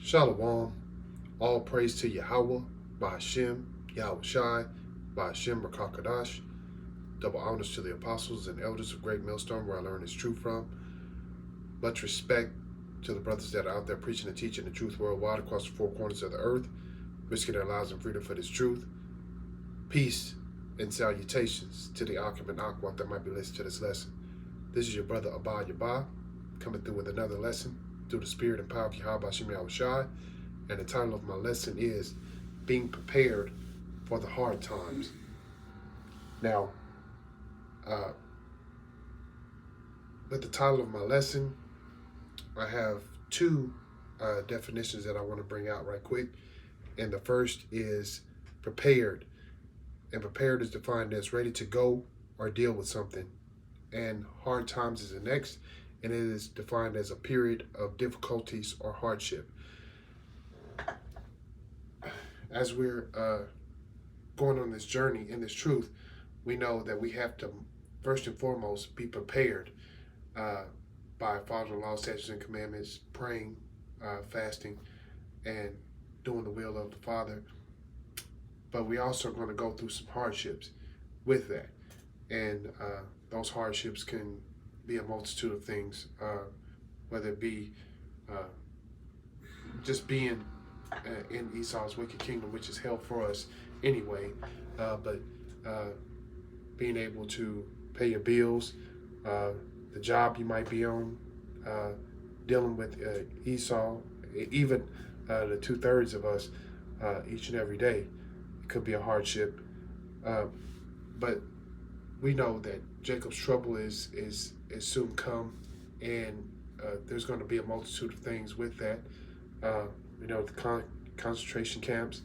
Shalom. All praise to Yahweh, Ba'ashem, Yahweh Shai, Ba'ashem Rakakadash. Double honors to the apostles and elders of Great Millstone, where I learned His truth from. Much respect to the brothers that are out there preaching and teaching the truth worldwide across the four corners of the earth, risking their lives and freedom for this truth. Peace and salutations to the Akim and Akwat that might be listening to this lesson. This is your brother Abba Yabba, coming through with another lesson through the spirit and power of Yahweh Ba'ashem Yahweh Shai. And the title of my lesson is Being Prepared for the Hard Times. Now, with the title of my lesson, I have two definitions that I want to bring out right quick. And the first is prepared. And prepared is defined as ready to go or deal with something. And hard times is the next. And it is defined as a period of difficulties or hardship. As we're going on this journey in this truth, we know that we have to, first and foremost, be prepared by following the law, statutes, and commandments, praying, fasting, and doing the will of the Father. But we also are going to go through some hardships with that. And those hardships can be a multitude of things, whether it be just being in Esau's wicked kingdom, which is hell for us anyway, but being able to pay your bills, the job you might be on, dealing with Esau, even the 2/3 of us each and every day, it could be a hardship. But we know that Jacob's trouble is soon come, and there's going to be a multitude of things with that. You know, the concentration camps,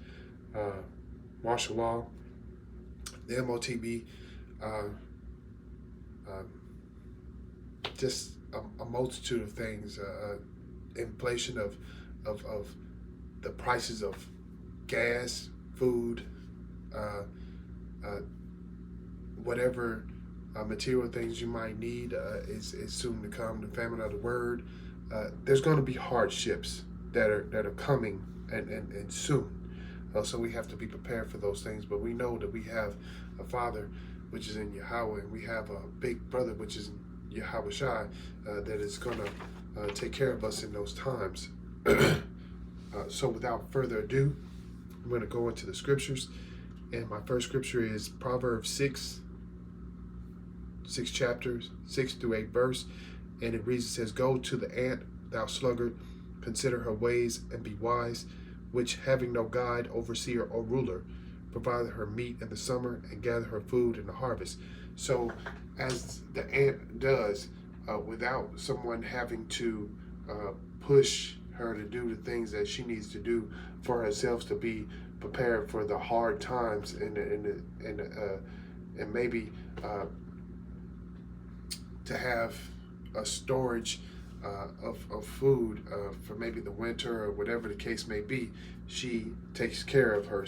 martial law, the MOTB, just a multitude of things, inflation of the prices of gas, food, whatever material things you might need is soon to come. The famine of the word. There's going to be hardships that are coming and soon. So we have to be prepared for those things. But we know that we have a Father which is in Yahweh, and we have a big brother which is in Yahweh Shai that is going to take care of us in those times. So without further ado, I'm going to go into the scriptures. And my first scripture is Proverbs 6 chapters, 6 through 8 verse. And it reads, it says, "Go to the ant, thou sluggard, consider her ways and be wise, which having no guide, overseer, or ruler, provide her meat in the summer and gather her food in the harvest." So as the ant does, without someone having to push her to do the things that she needs to do for herself to be prepared for the hard times and maybe to have a storage of food for maybe the winter or whatever the case may be. She takes care of her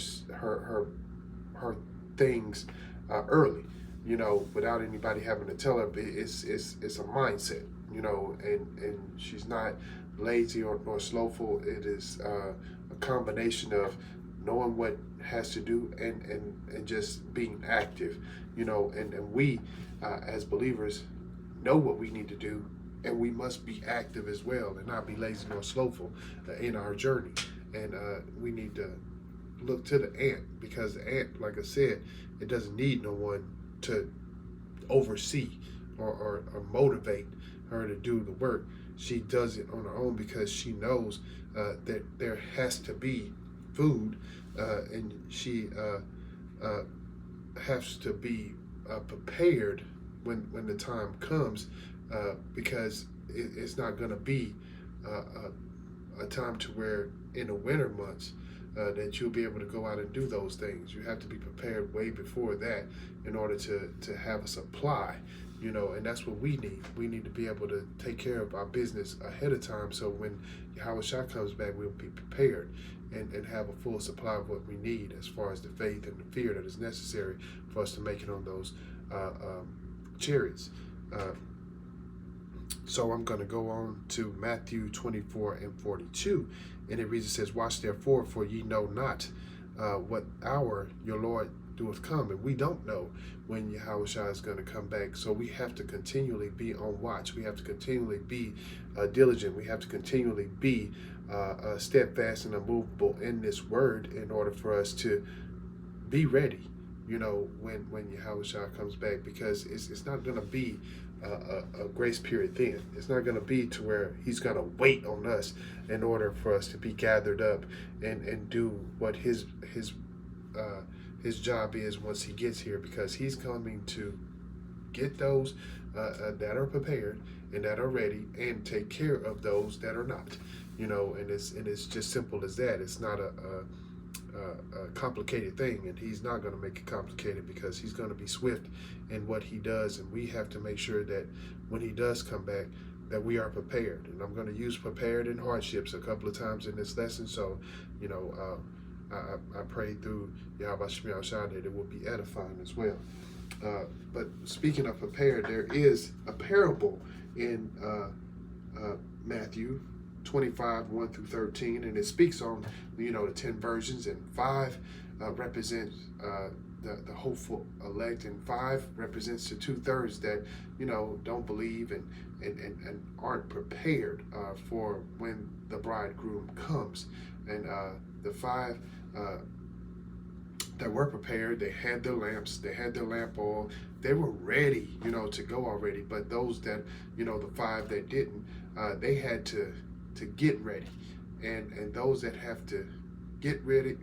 things early, you know, without anybody having to tell her. It's a mindset, you know, and she's not lazy nor slowful. It is a combination of knowing what has to do and just being active, you know, and we as believers know what we need to do, and we must be active as well and not be lazy nor slowful in our journey. And we need to look to the ant, because the ant, like I said, it doesn't need no one to oversee or motivate her to do the work. She does it on her own because she knows that there has to be food, and she has to be prepared when the time comes, because it's not going to be a time to where in the winter months that you'll be able to go out and do those things. You have to be prepared way before that in order to have a supply, you know, and that's what we need. We need to be able to take care of our business ahead of time, so when Yahweh Shai comes back, we'll be prepared and have a full supply of what we need as far as the faith and the fear that is necessary for us to make it on those chariots. So I'm going to go on to Matthew 24 and 42. And it reads, it says, watch therefore, for ye know not what hour your Lord doeth come. And we don't know when Yahushua is going to come back. So we have to continually be on watch. We have to continually be diligent. We have to continually be steadfast and immovable in this word in order for us to be ready, when Yahushua comes back, because it's not going to be a grace period then. It's not going to be to where he's going to wait on us in order for us to be gathered up and do what his job is once he gets here, because he's coming to get those that are prepared and that are ready, and take care of those that are not. And it's just simple as that. It's not a complicated thing, and he's not going to make it complicated, because he's going to be swift in what he does, and we have to make sure that when he does come back, that we are prepared. And I'm going to use prepared in hardships a couple of times in this lesson. So I pray through Yahweh Shemiah Shah that it will be edifying as well. But speaking of prepared, there is a parable in Matthew 25, 1 through 13, and it speaks on the 10 virgins, and 5 represents the hopeful elect, and 5 represents the 2/3 that don't believe and aren't prepared for when the bridegroom comes. And the 5 that were prepared, they had their lamps, they had their lamp oil, they were ready to go already. But those that the 5 that didn't, they had to get ready, and those that have to get ready,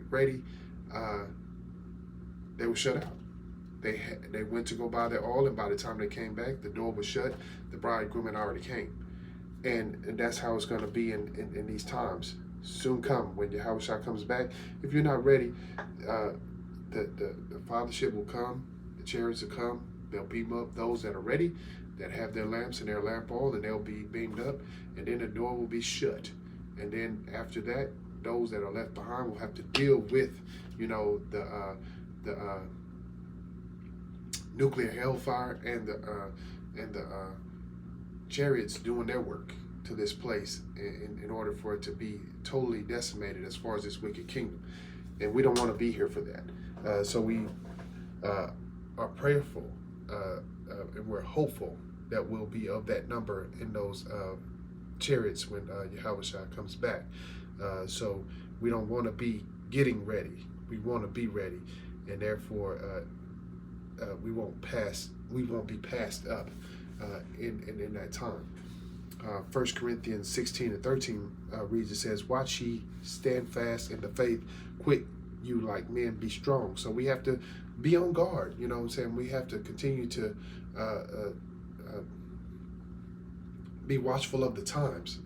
they were shut out. They went to go buy their oil, and by the time they came back, the door was shut. The bridegroom had already came, and that's how it's going to be in these times. Soon come when Yahushua comes back. If you're not ready, the fathership will come, the chariots will come. They'll beam up those that are ready, that have their lamps and their lamp oil, and they'll be beamed up, and then the door will be shut. And then after that, those that are left behind will have to deal with, the nuclear hellfire and the chariots doing their work to this place in order for it to be totally decimated as far as this wicked kingdom. And we don't want to be here for that. So we are prayerful and we're hopeful that we'll be of that number in those chariots when Yahushua comes back. So we don't want to be getting ready. We want to be ready, and therefore we won't be passed up in that time. 1 Corinthians 16 and 13 reads, it says, watch ye, stand fast in the faith, quit you like men, be strong. So we have to be on guard, we have to continue to be watchful of the times,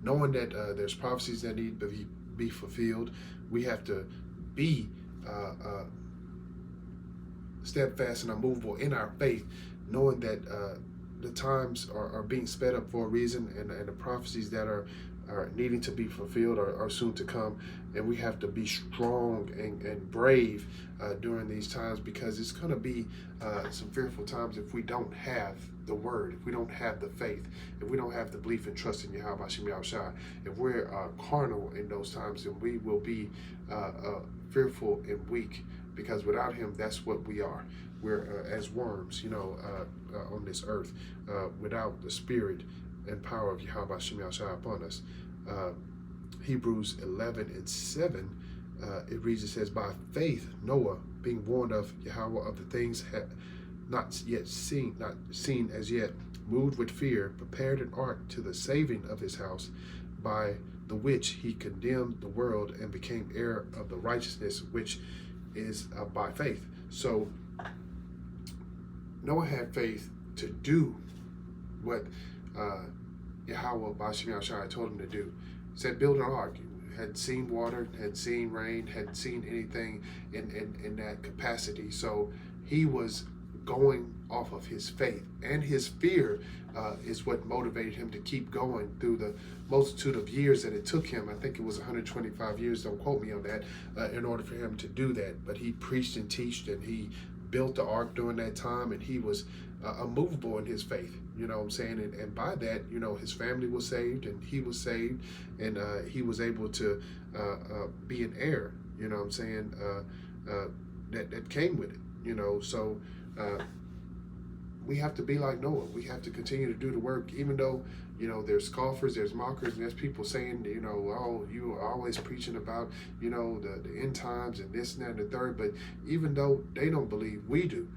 knowing that there's prophecies that need to be fulfilled. We have to be steadfast and unmovable in our faith, knowing that the times are being sped up for a reason, and the prophecies that are needing to be fulfilled are soon to come. And we have to be strong and brave during these times, because it's going to be some fearful times if we don't have the word, if we don't have the faith, if we don't have the belief and trust in Yahweh Shemiah Shah. If we're carnal in those times, then we will be fearful and weak, because without him, that's what we are. We're as worms, on this earth, without the spirit and power of Yahweh Shemiah Shah upon us. Hebrews 11 and 7, it reads, it says, by faith Noah, being warned of Yahweh of the things not seen as yet, moved with fear, prepared an ark to the saving of his house, by the which he condemned the world and became heir of the righteousness which is by faith. So Noah had faith to do what Yahweh Shemiah Shah told him to do. He said, build an ark. Had seen water, had seen rain, had seen anything in that capacity. So he was going off of his faith, and his fear is what motivated him to keep going through the multitude of years that it took him. I think it was 125 years, don't quote me on that, in order for him to do that. But he preached and teached, and he built the ark during that time, and he was immovable in his faith. You know what I'm saying? And by that, you know, his family was saved, and he was saved, and he was able to be an heir. You know what I'm saying? That came with it. You know, so we have to be like Noah. We have to continue to do the work, even though, you know, there's scoffers, there's mockers, and there's people saying, you know, oh, you are always preaching about, you know, the end times and this and that and the third. But even though they don't believe, we do.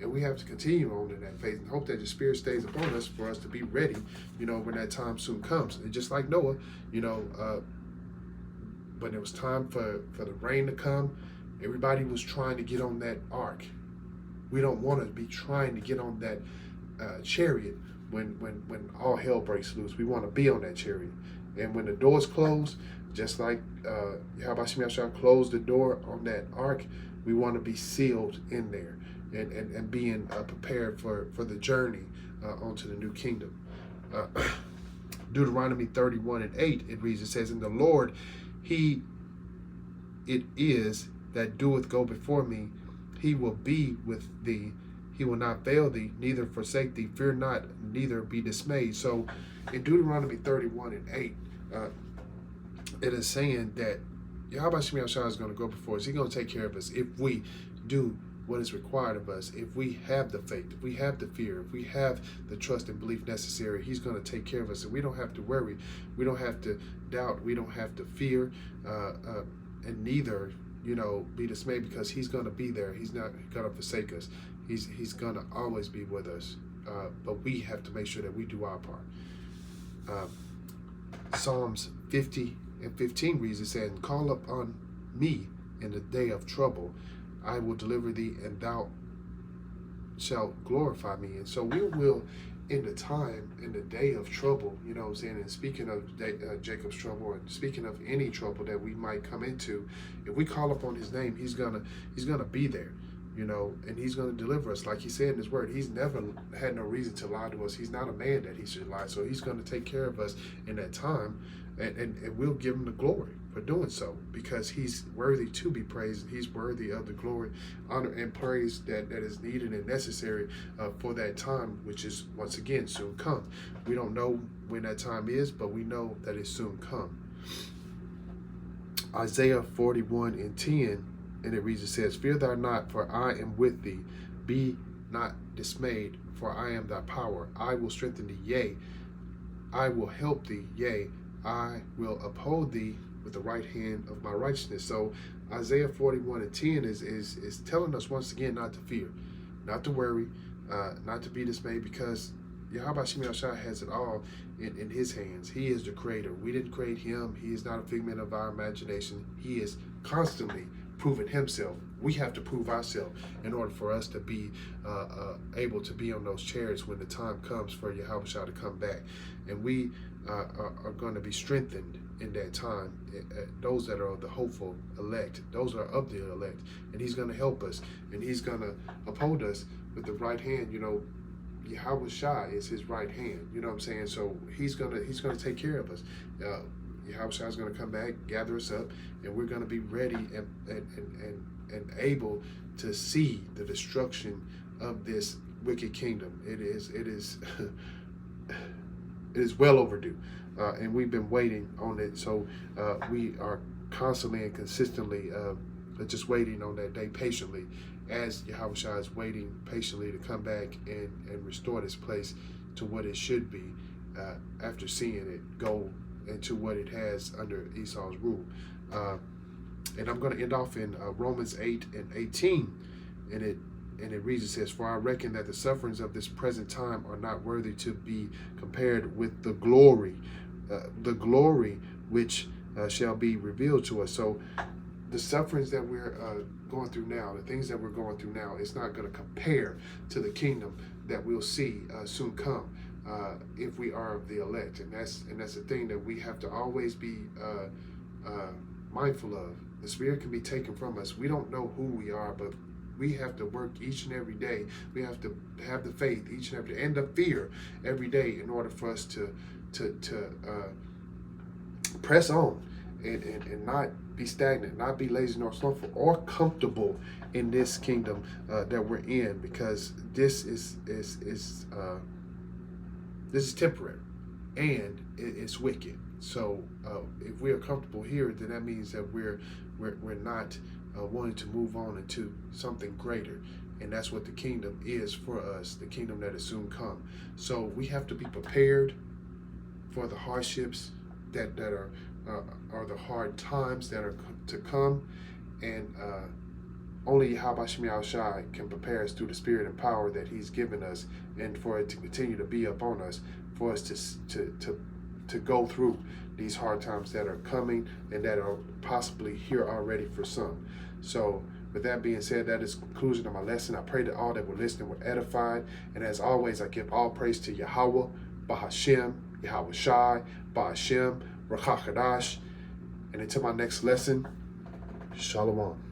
And we have to continue on in that faith and hope that the Spirit stays upon us for us to be ready, you know, when that time soon comes. And just like Noah, you know, when it was time for the rain to come, everybody was trying to get on that ark. We don't want to be trying to get on that chariot when all hell breaks loose. We want to be on that chariot. And when the doors close, just like Yahweh Shemashah closed the door on that ark, we want to be sealed in there and being prepared for the journey onto the new kingdom. Deuteronomy 31:8, it reads, it says, "And the Lord, He it is that doeth go before me. He will be with thee. He will not fail thee, neither forsake thee. Fear not, neither be dismayed." So in Deuteronomy 31:8, it is saying that Yahweh Shemashah is going to go before us. He's going to take care of us if we do what is required of us. If we have the faith, if we have the fear, if we have the trust and belief necessary, He's going to take care of us. And we don't have to worry. We don't have to doubt. We don't have to fear, and neither, you know, be dismayed, because He's going to be there. He's not going to forsake us. He's going to always be with us. But we have to make sure that we do our part. Psalms 50:15 reads, it says, "Call upon me in the day of trouble. I will deliver thee, and thou shalt glorify me." And so we will, in the time, in the day of trouble, you know what I'm saying? And speaking of Jacob's trouble, and speaking of any trouble that we might come into, if we call upon His name, He's gonna be there, you know, and He's gonna deliver us. Like He said in His word, He's never had no reason to lie to us. He's not a man that He should lie. So He's gonna take care of us in that time, and we'll give Him the glory for doing so, because He's worthy to be praised. He's worthy of the glory, honor, and praise that is needed and necessary for that time, which is, once again, soon come. We don't know when that time is, but we know that it's soon come. Isaiah 41:10, and it reads, it says, "Fear thou not, for I am with thee. Be not dismayed, for I am thy power. I will strengthen thee, yea, I will help thee, yea, I will uphold thee with the right hand of my righteousness." So Isaiah 41:10 is telling us once again not to fear, not to worry, not to be dismayed, because Yahweh Shemashah has it all in His hands. He is the creator. We didn't create Him. He is not a figment of our imagination. He is constantly proving Himself. We have to prove ourselves in order for us to be able to be on those chariots when the time comes for Yahweh to come back. And we are going to be strengthened in that time. Those that are of the hopeful elect, those are of the elect, and He's going to help us, and He's going to uphold us with the right hand. You know, Yahweh Shai is His right hand. You know what I'm saying? So He's gonna take care of us. Yahweh Shai is going to come back, gather us up, and we're going to be ready and able to see the destruction of this wicked kingdom. It is it is well overdue, and we've been waiting on it. So we are constantly and consistently just waiting on that day patiently, as Yahweh Shai is waiting patiently to come back and restore this place to what it should be after seeing it go into what it has under Esau's rule. And I'm going to end off in Romans 8:18, and it reads, it says, "For I reckon that the sufferings of this present time are not worthy to be compared with the glory which shall be revealed to us." So the sufferings that we're going through now, the things that we're going through now, it's not going to compare to the kingdom that we'll see soon come, if we are of the elect. And that's the thing that we have to always be mindful of. The Spirit can be taken from us. We don't know who we are, but we have to work each and every day. We have to have the faith each and every day, and the fear every day, in order for us to press on and not be stagnant, not be lazy nor slothful or comfortable in this kingdom that we're in, because this is temporary and it's wicked. So if we are comfortable here, then that means that we're not wanting to move on into something greater, and that's what the kingdom is for us, the kingdom that is soon come. So we have to be prepared for the hardships that are the hard times that are to come, and only Yahweh Shemi Shai can prepare us through the spirit and power that He's given us, and for it to continue to be upon us, for us to go through these hard times that are coming and that are possibly here already for some. So with that being said, that is the conclusion of my lesson. I pray that all that were listening were edified, and as always, I give all praise to Yahweh, Bahashem, Yahweh Shai, Bahashem, Rakach Hadash. And until my next lesson, Shalom.